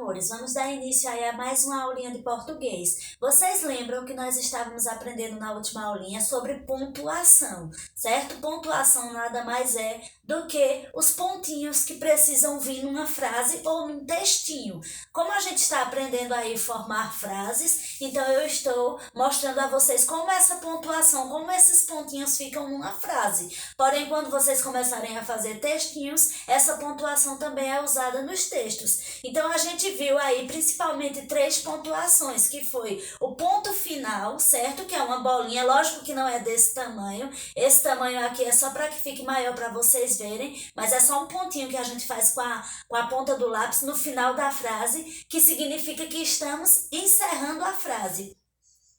amores, vamos dar início aí a mais uma aulinha de português. Vocês lembram que nós estávamos aprendendo na última aulinha sobre pontuação, certo? Pontuação nada mais é do que os pontinhos que precisam vir numa frase ou num textinho. Como a gente está aprendendo aí a formar frases, então eu estou mostrando a vocês como essa pontuação, como esses pontinhos ficam numa frase. Porém, quando vocês começarem a fazer textinhos, essa pontuação também é usada nos textos. Então, a gente viu aí principalmente 3 pontuações, que foi o ponto final, certo? Que é uma bolinha, lógico que não é desse tamanho. Esse tamanho aqui é só para que fique maior para vocês verem, mas é só um pontinho que a gente faz com a ponta do lápis no final da frase, que significa que estamos encerrando a frase.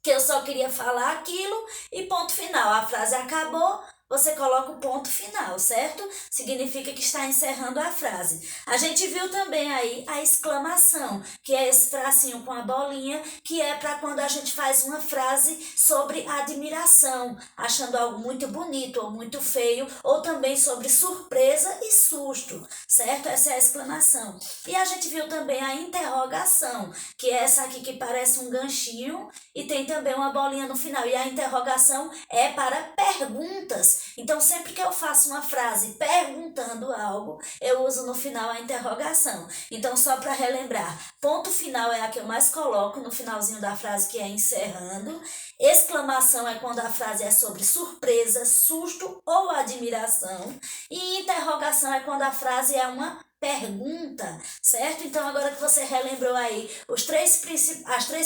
Que eu só queria falar aquilo e ponto final. A frase acabou, você coloca o ponto final, certo? Significa que está encerrando a frase. A gente viu também aí a exclamação, que é esse tracinho com a bolinha, que é para quando a gente faz uma frase sobre admiração, achando algo muito bonito ou muito feio, ou também sobre surpresa e susto, certo? Essa é a exclamação. E a gente viu também a interrogação, que é essa aqui que parece um ganchinho e tem também uma bolinha no final. E a interrogação é para perguntas. Então, sempre que eu faço uma frase perguntando algo, eu uso no final a interrogação. Então, só para relembrar, ponto final é a que eu mais coloco no finalzinho da frase, que é encerrando. Exclamação é quando a frase é sobre surpresa, susto ou admiração. E interrogação é quando a frase é uma pergunta, certo? Então, agora que você relembrou aí as três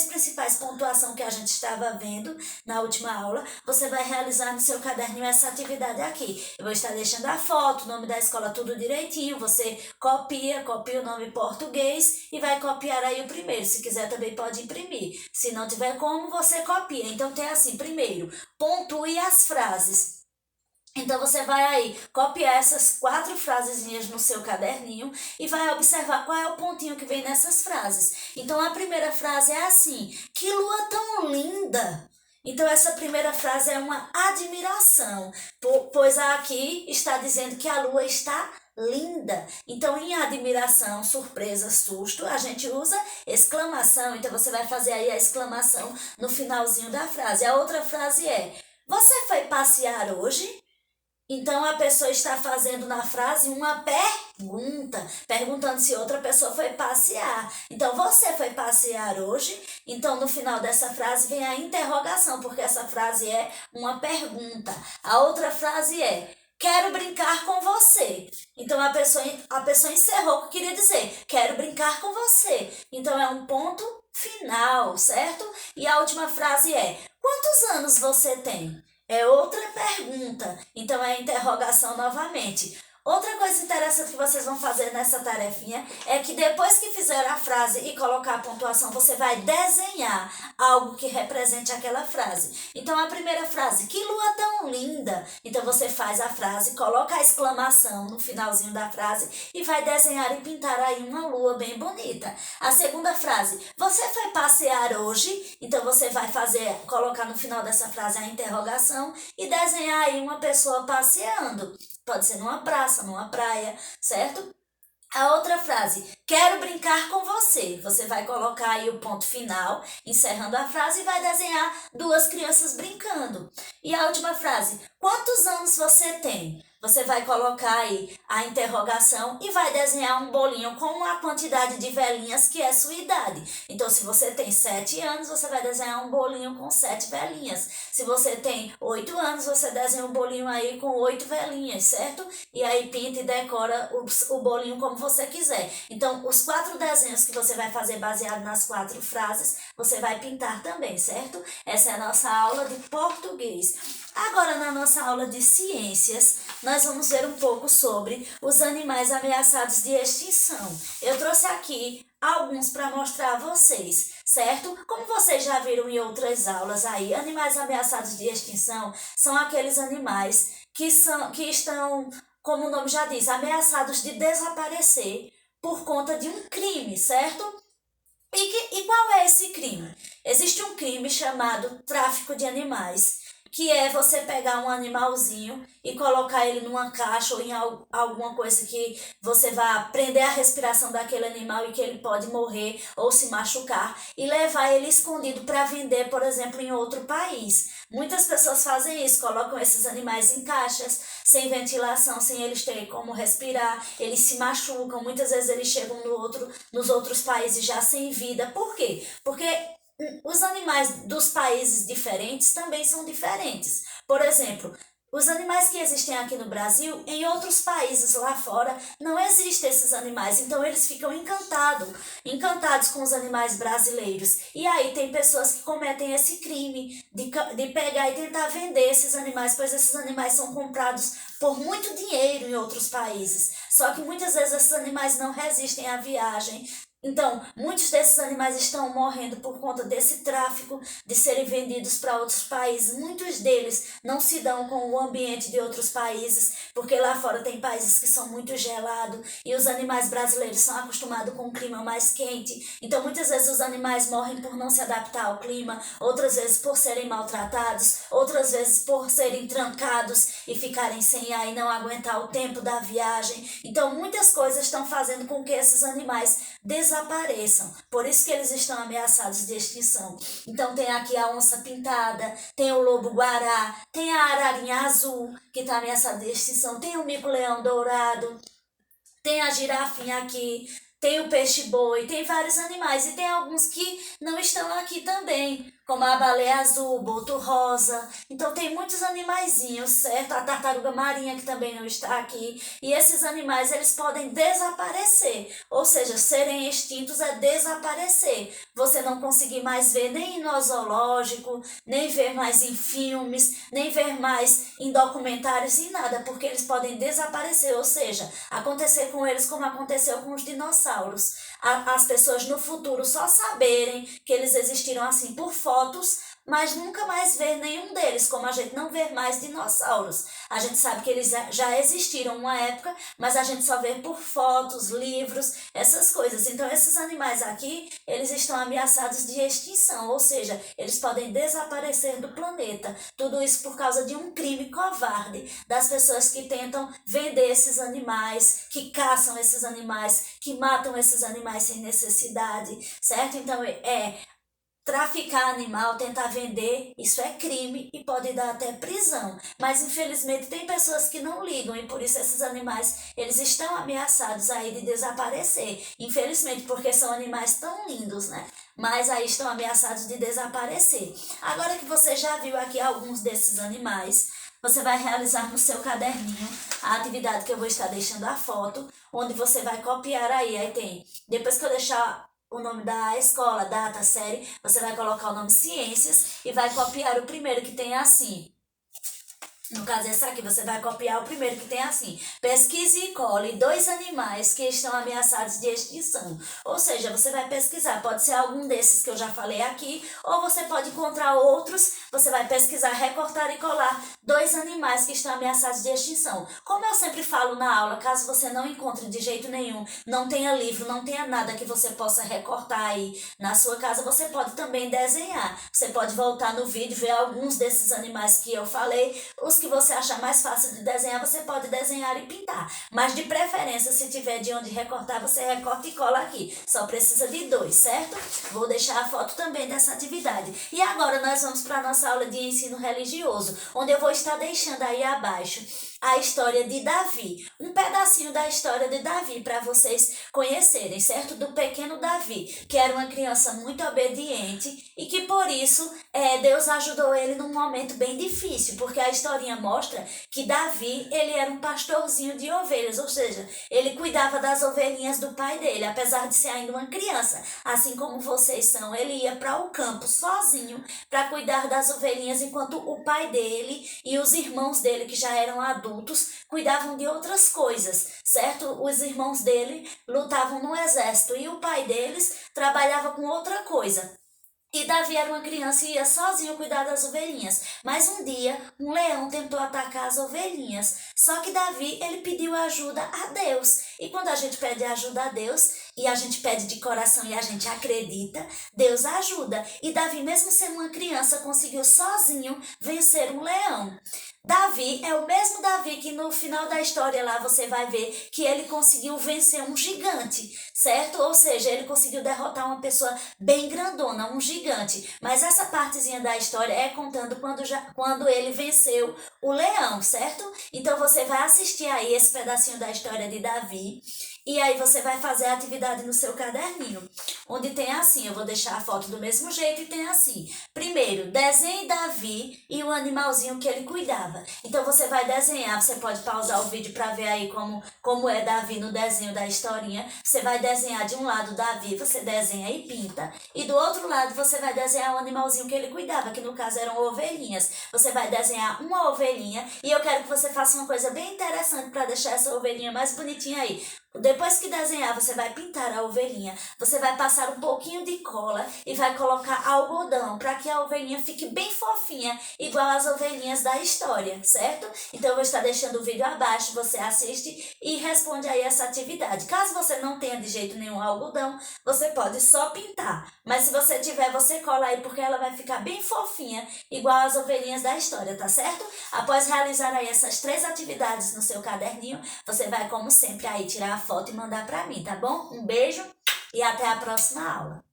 principais pontuações que a gente estava vendo na última aula, você vai realizar no seu caderninho essa atividade aqui. Eu vou estar deixando a foto, o nome da escola, tudo direitinho. Você copia o nome português e vai copiar aí o primeiro. Se quiser, também pode imprimir. Se não tiver como, você copia. Então, tem assim, primeiro, pontue as frases. Então, você vai aí copiar essas 4 frasezinhas no seu caderninho e vai observar qual é o pontinho que vem nessas frases. Então, a primeira frase é assim: que lua tão linda! Então, essa primeira frase é uma admiração, pois aqui está dizendo que a lua está linda. Então, em admiração, surpresa, susto, a gente usa exclamação. Então, você vai fazer aí a exclamação no finalzinho da frase. A outra frase é: você foi passear hoje? Então, a pessoa está fazendo na frase uma pergunta, perguntando se outra pessoa foi passear. Então, você foi passear hoje? Então, no final dessa frase vem a interrogação, porque essa frase é uma pergunta. A outra frase é: quero brincar com você. Então, a pessoa encerrou o que queria dizer: quero brincar com você. Então, é um ponto final, certo? E a última frase é: quantos anos você tem? É outra pergunta, então é interrogação novamente. Outra coisa interessante que vocês vão fazer nessa tarefinha é que depois que fizer a frase e colocar a pontuação, você vai desenhar algo que represente aquela frase. Então, a primeira frase: que lua tão linda! Então, você faz a frase, coloca a exclamação no finalzinho da frase e vai desenhar e pintar aí uma lua bem bonita. A segunda frase: você foi passear hoje? Então, você vai colocar no final dessa frase a interrogação e desenhar aí uma pessoa passeando. Pode ser numa praça, numa praia, certo? A outra frase: quero brincar com você. Você vai colocar aí o ponto final, encerrando a frase, e vai desenhar 2 crianças brincando. E a última frase: quantos anos você tem? Você vai colocar aí a interrogação e vai desenhar um bolinho com a quantidade de velinhas que é sua idade. Então, se você tem 7 anos, você vai desenhar um bolinho com 7 velinhas. Se você tem 8 anos, você desenha um bolinho aí com 8 velinhas, certo? E aí pinta e decora o bolinho como você quiser. Então, os 4 desenhos que você vai fazer baseado nas 4 frases, você vai pintar também, certo? Essa é a nossa aula de português. Agora, na nossa aula de ciências, nós vamos ver um pouco sobre os animais ameaçados de extinção. Eu trouxe aqui alguns para mostrar a vocês, certo? Como vocês já viram em outras aulas aí, animais ameaçados de extinção são aqueles animais que estão, como o nome já diz, ameaçados de desaparecer por conta de um crime, certo? E qual é esse crime? Existe um crime chamado tráfico de animais. que é você pegar um animalzinho e colocar ele numa caixa ou em alguma coisa que você vá prender a respiração daquele animal e que ele pode morrer ou se machucar e levar ele escondido para vender, por exemplo, em outro país. Muitas pessoas fazem isso, colocam esses animais em caixas, sem ventilação, sem eles terem como respirar, eles se machucam, muitas vezes eles chegam nos outros países já sem vida. Por quê? Porque os animais dos países diferentes também são diferentes. Por exemplo, os animais que existem aqui no Brasil, em outros países lá fora, não existem esses animais. Então eles ficam encantados com os animais brasileiros. E aí tem pessoas que cometem esse crime de pegar e tentar vender esses animais, pois esses animais são comprados por muito dinheiro em outros países. Só que muitas vezes esses animais não resistem à viagem. Então, muitos desses animais estão morrendo por conta desse tráfico de serem vendidos para outros países. Muitos deles não se dão com o ambiente de outros países, porque lá fora tem países que são muito gelados e os animais brasileiros são acostumados com um clima mais quente. Então, muitas vezes os animais morrem por não se adaptar ao clima, outras vezes por serem maltratados, outras vezes por serem trancados e ficarem sem ar e não aguentar o tempo da viagem. Então, muitas coisas estão fazendo com que esses animais desapareçam. Por isso que eles estão ameaçados de extinção. Então tem aqui a onça pintada, tem o lobo-guará, tem a ararinha azul, que está ameaçada de extinção, tem o mico-leão dourado, tem a girafinha aqui, tem o peixe-boi, tem vários animais e tem alguns que não estão aqui também, como a baleia azul, o boto rosa. Então tem muitos animaizinhos, certo? A tartaruga marinha que também não está aqui. E esses animais, eles podem desaparecer, ou seja, serem extintos é desaparecer. Você não conseguir mais ver nem no zoológico, nem ver mais em filmes, nem ver mais em documentários e nada, porque eles podem desaparecer, ou seja, acontecer com eles como aconteceu com os dinossauros. As pessoas no futuro só saberem que eles existiram assim por fotos, mas nunca mais ver nenhum deles, como a gente não vê mais dinossauros. A gente sabe que eles já existiram uma época, mas a gente só vê por fotos, livros, essas coisas. Então esses animais aqui, eles estão ameaçados de extinção, ou seja, eles podem desaparecer do planeta. Tudo isso por causa de um crime covarde das pessoas que tentam vender esses animais, que caçam esses animais, que matam esses animais sem necessidade, certo? Então traficar animal, tentar vender, isso é crime e pode dar até prisão. Mas infelizmente tem pessoas que não ligam e por isso esses animais, eles estão ameaçados aí de desaparecer. Infelizmente, porque são animais tão lindos, né? Mas aí estão ameaçados de desaparecer. Agora que você já viu aqui alguns desses animais, você vai realizar no seu caderninho a atividade que eu vou estar deixando a foto, onde você vai copiar aí tem, depois que eu deixar o nome da escola, data, série, você vai colocar o nome ciências e vai copiar o primeiro que tem assim. No caso, essa aqui, você vai copiar o primeiro que tem assim: pesquise e cole 2 animais que estão ameaçados de extinção. Ou seja, você vai pesquisar, pode ser algum desses que eu já falei aqui, ou você pode encontrar outros, você vai pesquisar, recortar e colar 2 animais que estão ameaçados de extinção. Como eu sempre falo na aula, caso você não encontre de jeito nenhum, não tenha livro, não tenha nada que você possa recortar aí na sua casa, você pode também desenhar. Você pode voltar no vídeo, ver alguns desses animais que eu falei, os que você achar mais fácil de desenhar, você pode desenhar e pintar. Mas de preferência, se tiver de onde recortar, você recorta e cola aqui. Só precisa de 2, certo? Vou deixar a foto também dessa atividade. E agora nós vamos para a nossa aula de ensino religioso, onde eu vou estar deixando aí abaixo a história de Davi. Um pedacinho da história de Davi para vocês conhecerem, certo? Do pequeno Davi, que era uma criança muito obediente e que por isso Deus ajudou ele num momento bem difícil, porque a historinha mostra que Davi, ele era um pastorzinho de ovelhas, ou seja, ele cuidava das ovelhinhas do pai dele, apesar de ser ainda uma criança, assim como vocês são. Ele ia para o campo sozinho para cuidar das ovelhinhas, enquanto o pai dele e os irmãos dele, que já eram adultos, cuidavam de outras coisas, certo? Os irmãos dele lutavam no exército e o pai deles trabalhava com outra coisa. E Davi era uma criança e ia sozinho cuidar das ovelhinhas. Mas um dia, um leão tentou atacar as ovelhinhas. Só que Davi, ele pediu ajuda a Deus. E quando a gente pede ajuda a Deus, e a gente pede de coração e a gente acredita, Deus ajuda. E Davi, mesmo sendo uma criança, conseguiu sozinho vencer um leão. Davi é o mesmo Davi que no final da história lá você vai ver que ele conseguiu vencer um gigante, certo? Ou seja, ele conseguiu derrotar uma pessoa bem grandona, um gigante. Mas essa partezinha da história é contando quando ele venceu o leão, certo? Então você vai assistir aí esse pedacinho da história de Davi. E aí você vai fazer a atividade no seu caderninho, onde tem assim, eu vou deixar a foto do mesmo jeito e tem assim. Primeiro, desenhe Davi e o animalzinho que ele cuidava. Então você vai desenhar, você pode pausar o vídeo para ver aí como é Davi no desenho da historinha. Você vai desenhar de um lado Davi, você desenha e pinta. E do outro lado você vai desenhar o animalzinho que ele cuidava, que no caso eram ovelhinhas. Você vai desenhar uma ovelhinha e eu quero que você faça uma coisa bem interessante para deixar essa ovelhinha mais bonitinha aí. Depois que desenhar, você vai pintar a ovelhinha, você vai passar um pouquinho de cola e vai colocar algodão para que a ovelhinha fique bem fofinha, igual as ovelhinhas da história, certo? Então eu vou estar deixando o vídeo abaixo, você assiste e responde aí essa atividade. Caso você não tenha de jeito nenhum algodão, você pode só pintar, mas se você tiver, você cola aí porque ela vai ficar bem fofinha, igual as ovelhinhas da história, tá certo? Após realizar aí essas 3 atividades no seu caderninho, você vai, como sempre, aí tirar a foto e mandar para mim, tá bom? Um beijo e até a próxima aula.